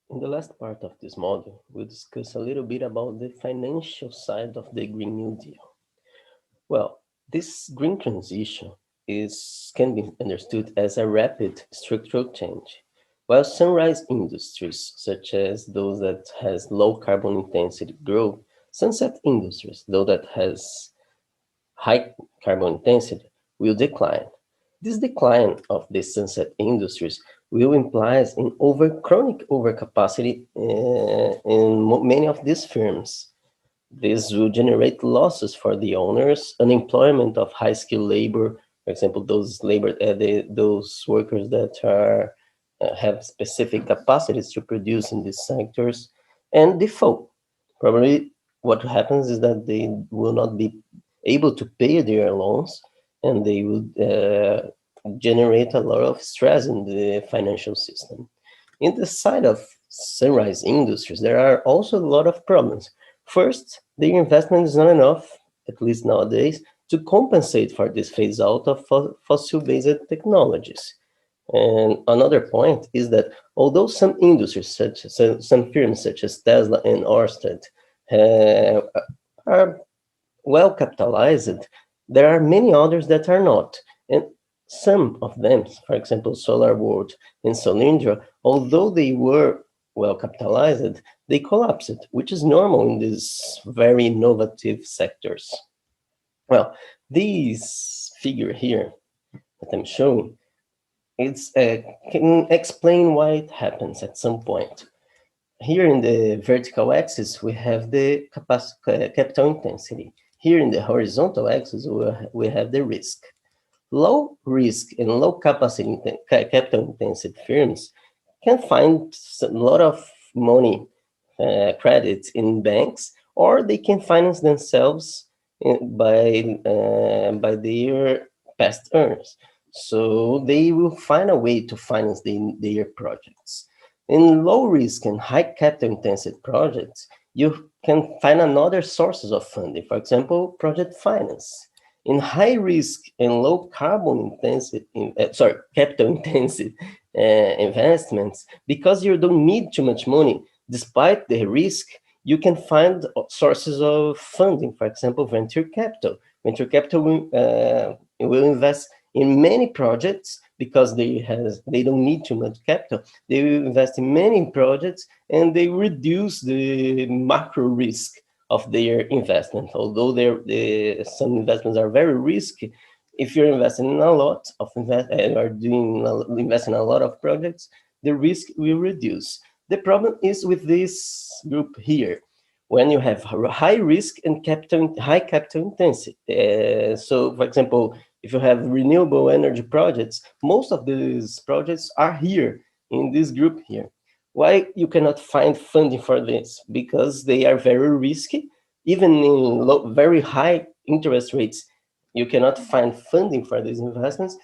In the last part of this module, we'll discuss a little bit about the financial side of the Green New Deal. Well, this green transition can be understood as a rapid structural change. While sunrise industries, such as those that has low carbon intensity, grow, sunset industries, those that has high carbon intensity, will decline. This decline of the sunset industries will imply in chronic overcapacity in many of these firms. This will generate losses for the owners, unemployment of high-skilled labor, for example, those workers that are have specific capacities to produce in these sectors, and default. Probably what happens is that they will not be able to pay their loans, and they will generate a lot of stress in the financial system. In the side of sunrise industries, there are also a lot of problems. First, the investment is not enough, at least nowadays, to compensate for this phase out of fossil-based technologies. And another point is that although some industries, some firms such as Tesla and Orsted, uh, are well capitalized, there are many others that are not. And some of them, for example, Solar World and Solindra, although they were well capitalized, they collapsed, which is normal in these very innovative sectors. Well, this figure here that I'm showing, it's can explain why it happens at some point. Here in the vertical axis, we have the capital intensity. Here in the horizontal axis, we have the risk. Low risk and low capacity capital intensive firms can find a lot of money, credit in banks, or they can finance themselves by their past earnings. So they will find a way to finance their projects. In low risk and high capital intensive projects, you can find another sources of funding, for example, project finance. In high risk and low carbon intensive, capital intensive investments, because you don't need too much money, despite the risk, you can find sources of funding, for example, venture capital. Venture capital will invest in many projects because they don't need too much capital. They will invest in many projects and they reduce the macro risk of their investment. Although some investments are very risky, if you're investing in a lot of investing in a lot of projects, the risk will reduce. The problem is with this group here, when you have high risk and high capital intensity. So, for example, if you have renewable energy projects, most of these projects are here in this group here. Why you cannot find funding for this? Because they are very risky. Even in very high interest rates, you cannot find funding for these investments.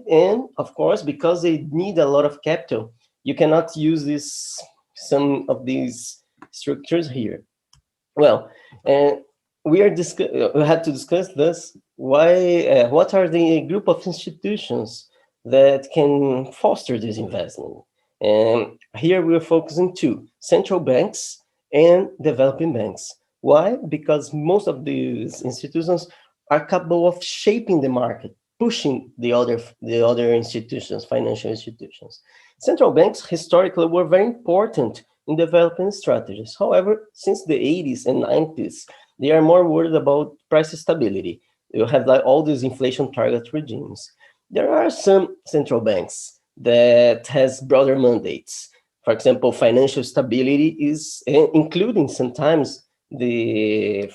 And of course, because they need a lot of capital, you cannot use some of these structures here. Well, we had to discuss this. Why? What are the group of institutions that can foster this investment? And here we're focusing two: central banks and developing banks. Why? Because most of these institutions are capable of shaping the market, pushing the other institutions, financial institutions. Central banks historically were very important in developing strategies. However, since the 80s and 90s, they are more worried about price stability. You have like all these inflation target regimes. There are some central banks that has broader mandates. For example, financial stability is including sometimes the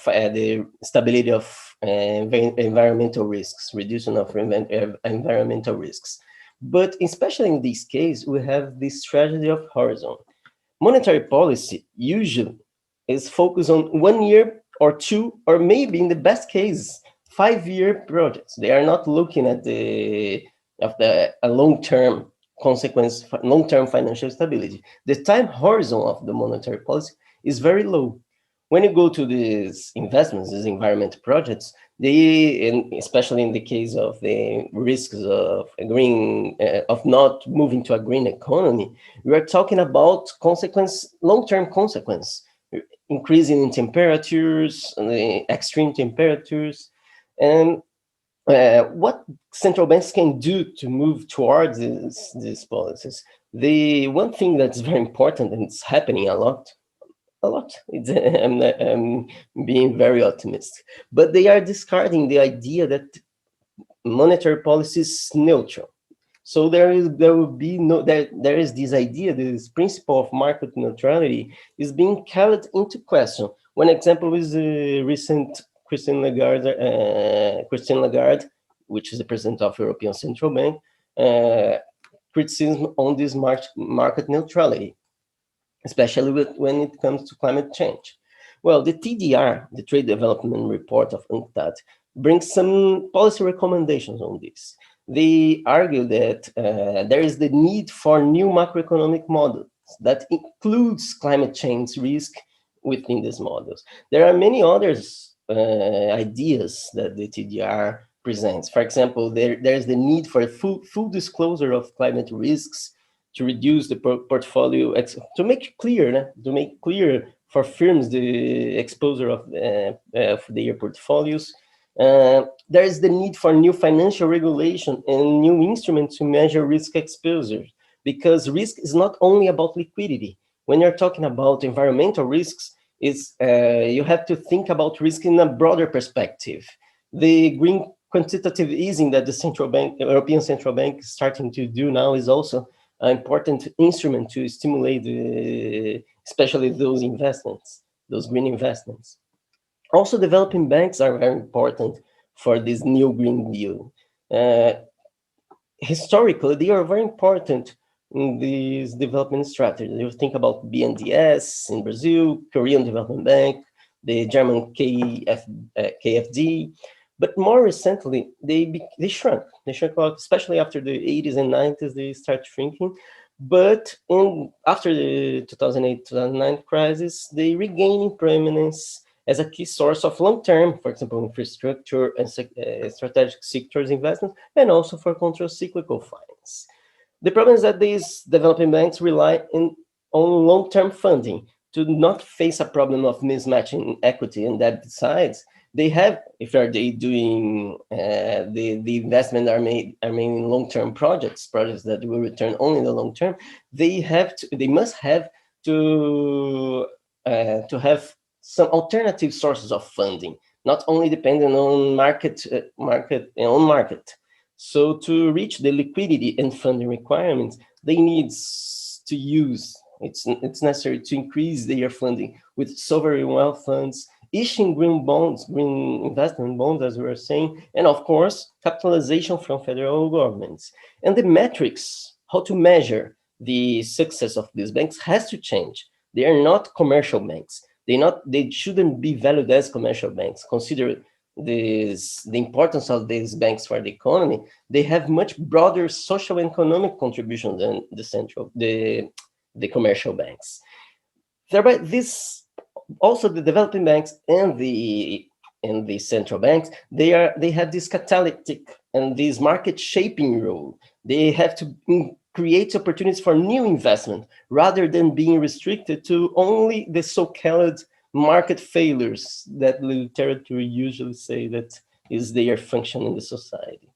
stability of environmental risks, reduction of environmental risks. But especially in this case, we have this strategy of horizon. Monetary policy usually is focused on 1 year or two, or maybe in the best case, 5 year projects. They are not looking at the a long-term consequence, long-term financial stability. The time horizon of the monetary policy is very low. when you go to these investments, these environment projects, they, and especially in the case of the risks of a green, of not moving to a green economy, we are talking about consequence, long-term consequence, increasing in temperatures, extreme temperatures, and what central banks can do to move towards these policies. The one thing that's very important, and it's happening a lot. It's, I'm being very optimistic, but they are discarding the idea that monetary policy is neutral. So there will be no, there is this idea, this principle of market neutrality is being called into question. One example is the recent Christine Lagarde, which is the president of European Central Bank, uh, criticism on this market neutrality, especially when it comes to climate change. Well, the TDR, the Trade Development Report of UNCTAD, brings some policy recommendations on this. They argue that there is the need for new macroeconomic models that includes climate change risk within these models. There are many others ideas that the TDR presents. For example, there's the need for a full disclosure of climate risks to reduce the portfolio, to make clear, for firms the exposure of their portfolios. There is the need for new financial regulation and new instruments to measure risk exposure, because risk is not only about liquidity. When you're talking about environmental risks, you have to think about risk in a broader perspective. The green quantitative easing that the European Central Bank is starting to do now is also an important instrument to stimulate especially those investments, those green investments. Also, developing banks are very important for this new Green Deal. Uh, Historically, they are very important in this development strategy. You think about BNDES in Brazil, Korean Development Bank, the German KFD, but more recently, they shrunk. They shrunk a lot, especially after the 80s and 90s, they start shrinking. But after the 2008-2009 crisis, they regained prominence as a key source of long-term, for example, infrastructure and strategic sectors investment, and also for counter-cyclical finance. The problem is that these developing banks rely on long-term funding to not face a problem of mismatching equity and debt sides. They have, if they doing the investment are made in long-term projects that will return only in the long term, they must have to have some alternative sources of funding, not only dependent on market. So to reach the liquidity and funding requirements, they need to use, it's necessary to increase their funding with sovereign wealth funds, issuing green bonds, green investment bonds, as we were saying, and of course, capitalization from federal governments. And the metrics, how to measure the success of these banks has to change. They are not commercial banks. They shouldn't be valued as commercial banks. Consider the importance of these banks for the economy. They have much broader social and economic contribution than the commercial banks. Thereby, this also the developing banks and the central banks, they have this catalytic and this market shaping role. They have to create opportunities for new investment rather than being restricted to only the so-called market failures that the literature usually say that is their function in the society.